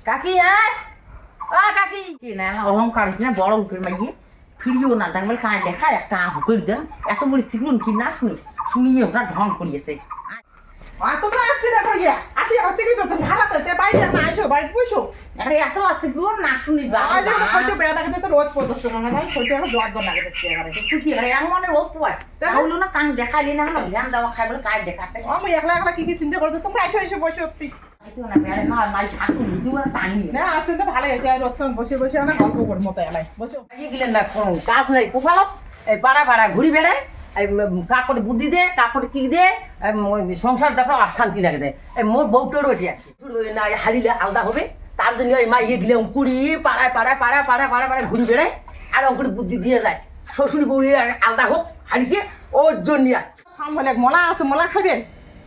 কাকি কাকি কি না অহংকার হয়েছে না বড় লোকের মাইয়ে ফিরিও না দেখ বলে কাঁড় দেখা একটা আহ করে দেন এত বড় চিকুন কি না শুনিয়ে ওটা ঢং করিয়েছে তোমরা আসছি না করিয়া আসি হচ্ছে কি তো ভাড়াতে তে বাইরে না আইসো বাড়িতে বসো আরে এত আছে কি না শুনি আজ আমার ফটো বেয়া লাগে তো রোজ পড়ছো না না ফটো আমার জোয়ার লাগে দেখছি এবারে তুই কি আরে এমন রোগ পায় তাহলে না কান দেখালি না হলো ধ্যান দেওয়া খাই বলে কাঁড় দেখাতে আমি একলা একলা কি কি চিন্তা করতে তোমরা এসো এসে বসে সত্যি না বেড়ে না মাই ঠাকুর বুঝিও না টানি না আজকে তো ভালো হয়েছে আর রোজ বসে বসে আমরা গল্প করবো তো এলাই বসো গেলেন না কাজ নাই কোথাও এই পাড়া পাড়া ঘুরি বেড়ায় কাকড়ে বুদ্ধি দে কাকড়ে কি দে সংসার দেখো আর শান্তি লাগে দেয় মোর বউটোর বেটে আছে না হারিলে আলাদা হবে তার জন্য ওই মা ইয়ে গেলে অঙ্কুরি পাড়ায় পাড়ায় পাড়ায় পাড়ায় পাড়ায় পাড়ায় ঘুরি বেড়ায় আর অঙ্কুরি বুদ্ধি দিয়ে যায় শ্বশুরি বউ আলাদা হোক হারিকে ওর জন্য আর বলে মোলা আছে মোলা খাবেন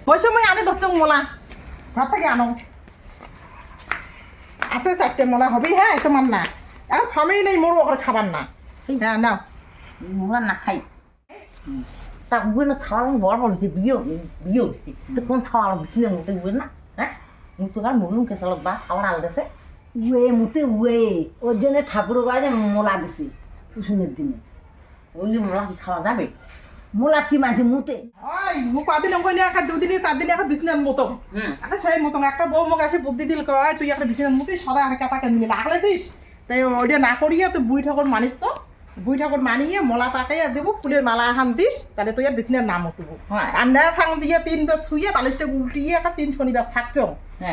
বসে মই আনে ধরছো মোলা ঘর থেকে আনো আছে চারটে মোলা হবেই হ্যাঁ তোমার না আর ফামেই নেই মোর ওখানে খাবার না হ্যাঁ নাও মোলা না খাই তা উবে না ছাড়ানো বড় বড় হয়েছে বিয়ে হয়েছে তো কোন ছাড়ানো বেশি না মতো উবে না হ্যাঁ মুতো আর মরুন কে চাল বা ছাড়া আলদেছে মুতে ওর জন্য ঠাকুর গায়ে মোলা দিছি কুসুমের দিনে বললি মোলা কি খাওয়া যাবে মোলা কি মাঝে মুতে ওই মুখ কদিন ওখানে একটা দুদিনে 4 দিনে একটা বিছনার মতো একটা সেই মতো একটা বউ মুখ এসে বুদ্ধি দিল কয় তুই একটা বিছনার মতো সদা একটা কথা নিয়ে লাগলে দিস তাই ওইটা না করিয়া তুই বুই ঠাকুর মানিস তো বুই ঠাকুর মানিয়ে মোলা পাকাইয়া দেবো ফুলের মালা আহান দিস তাহলে তুই আর বিছনার নাম উঠবো আন্ডার ঠাং দিয়ে 3 বার শুয়ে বালিশটা উল্টিয়ে একটা 3 শনিবার থাকছো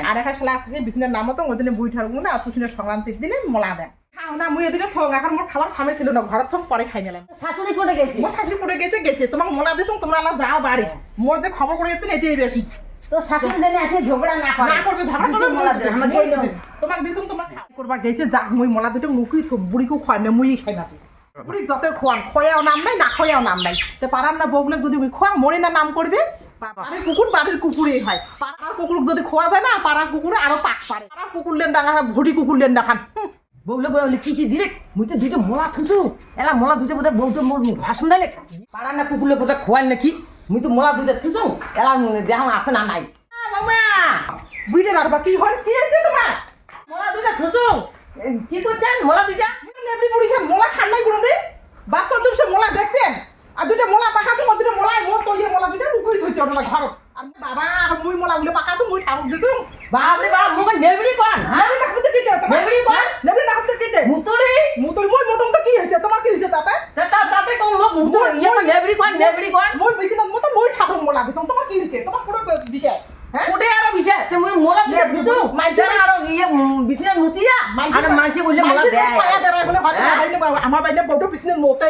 আর একটা শালা থেকে বিছনার নাম মতো ওই জন্য বুই ঠাকুর না পুষিনের সংক্রান্তির দিনে মোলা দেন খাও না মুই এদিকে থং এখন মোর খাবার খামে ছিল না ঘরের থং পরে খাই নিলাম শাশুড়ি করে গেছে মোর শাশুড়ি করে গেছে তোমাকে মোলা দিছো তোমরা আলা যাও বাড়ি মোর যে খবর করে যাচ্ছেন এটাই বেশি তো শাশুড়ি জানি আসে ঝগড়া না করে না করবে ঝগড়া করবে মোলা দে আমাকে তোমাক দিছুম তোমরা করবা গেছে যাক মুই মোলা দুটো মুখই বুড়িকেও খাই না মুই খাই না বুড়ি যত খোয়ান খয়াও নাম নাই না খয়াও নাম নাই তো পারার না বউগুলো যদি মুই খোয়া মরে না নাম করবে বাড়ির কুকুর বাড়ির কুকুরই হয় পাড়ার কুকুর যদি খোয়া যায় না পাড়ার কুকুরে আরো পাক পারে পাড়ার কুকুর লেন ডাঙা ভুটি কুকুর লেন ডাখান বউলে বলে কি দিলে মুই তো দুইটা মোলা থুসু এলা মোলা দুইটা বোধহয় বউটো মোর ভাষণ দিলে পাড়া না কুকুরলে বোধহয় খোয়ান নাকি মুই তো মোলা দুইটা থুসু এলা দেখান আছে না নাই বাবা বুইটা রাখবা কি হল কি হয়েছে তোমার মোলা দুইটা থুসু কি করছেন মোলা দুইটা নেবড়ি বুড়ি খান মোলা খান নাই কোনোদিন বাচ্চার তুমি সে মোলা দেখছেন আর দুইটা মোলা পাকাতো মোর দুইটা মোলাই মোর তো ইয়ে মোলা দুইটা লুকুই থইছে ওটা ঘর আর বাবা আর মুই মোলা গুলো পাকাতো মুই ঠাকুর দিছু বাপরে বাপ মুখ নেবড়ি কোন নেবড়ি না করতে দিতে নেবড়ি কোন নেবড়ি না করতে দিতে মুতরি মুতরি মই মতম তো কি হইছে তোমার কি হইছে তাতে তাতে কোন লোক মুতরি ইয়ে নেবড়ি কোন মই বেশি না মত মই ঠাকুর মোলা দিছু তোমার কি হইছে তোমার পুরো বিষয় হ্যাঁ কোটে আরো বিষয় তুমি মোলা দিয়ে থুসু মানছে আরো ইয়ে বিছিনা মুতিয়া আর মানছে বললে মোলা দেয় পায়া বেরাই বলে আমার বাইরে বড় বিছনে মতে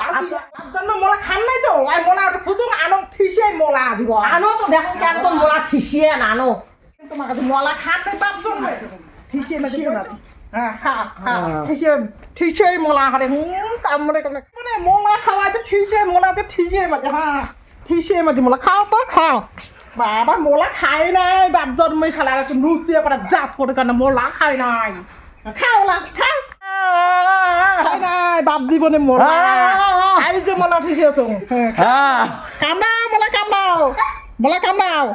আর জন্য মোলা খান নাই তো আই মোলা থুসু আনো ঠিসে মোলা আজিব আনো তো দেখো কেন তো মোলা ঠিসিয়ে আনো তোমার কাছে মোলা খান নাই বাপ জন্য ঠিসে মাঝে হ্যাঁ ঠিসে মোলা হারে কামড়ে মানে মোলা খাওয়া যে ঠিসে মোলা যে ঠিসে মাঝে হ্যাঁ ঠিসে মাঝে মোলা খাও তো খাও বাবা মোলা খাই নাই বাপ জন্মই শালা একটু নৃত্য করে জাত করে কেন মোলা খাই নাই খাও না খাও খাই নাই বাপ জীবনে মোলা খাই যে মোলা ঠিসে আছো কামড়াও মোলা কামড়াও মোলা কামড়াও